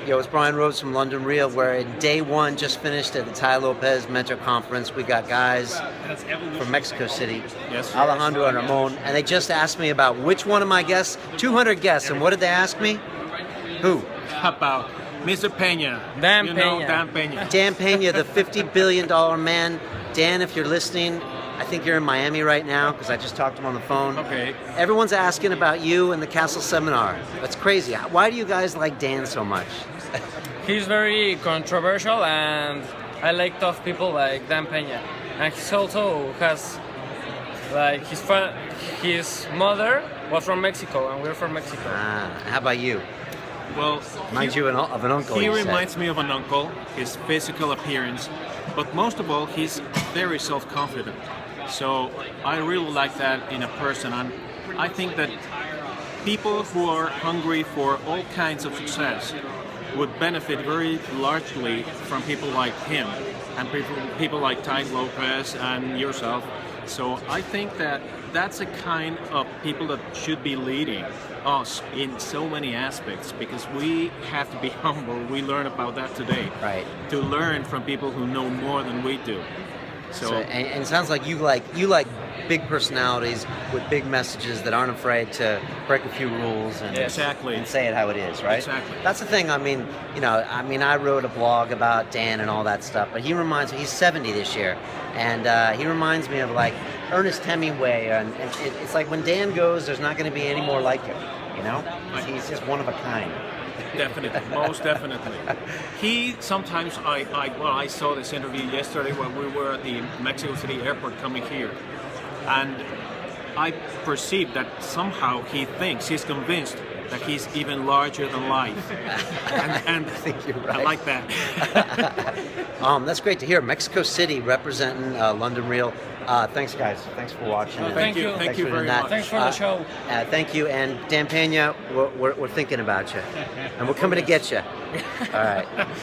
Yo, it's Brian Rhodes from London Real. We're in day one, just finished at the Ty Lopez Mentor Conference. We got guys from Mexico City, Yes. Alejandro and Ramon, and they just asked me about which one of my guests, 200 guests, and what did they ask me? Who? About Mr. Pena. Dan you know, Pena. Dan Pena. Dan Pena, the $50 billion man. Dan, if you're listening, I think you're in Miami right now because I just talked to him on the phone. Okay. Everyone's asking about you and the Castle Seminar. That's crazy. Why do you guys like Dan so much? He's very controversial, and I like tough people like Dan Pena. And he also has, like, his mother was from Mexico, and we're from Mexico. How about you? Well, Reminds you of an uncle. he you said. reminds me of an uncle, his physical appearance, but most of all, he's very self-confident. So I really like that in a person, and I think that people who are hungry for all kinds of success would benefit very largely from people like him and people like Ty Lopez and yourself. So I think that that's a kind of people that should be leading us in so many aspects, because we have to be humble. We learn about that today. Right. To learn from people who know more than we do. And it sounds like you like big personalities with big messages that aren't afraid to break a few rules and, Exactly. and say it how it is, right? Exactly. That's the thing. I mean, I wrote a blog about Dan and all that stuff, but he reminds me, he's 70 this year, and he reminds me of like Ernest Hemingway, and it's like when Dan goes, there's not going to be any more like him, you know? He's just one of a kind. Definitely, most definitely. He sometimes, I saw this interview yesterday when we were at the Mexico City airport coming here, and I perceived that somehow he's convinced that he's even larger than life. And I think you're right. I like that. That's great to hear. Mexico City representing London Real. Thanks, guys. Thanks for watching. Thank you. Thank Thanks you for very doing that. much. Thanks for the show. Thank you. And Dan Pena, we're thinking about you. And we're coming to get you. All right.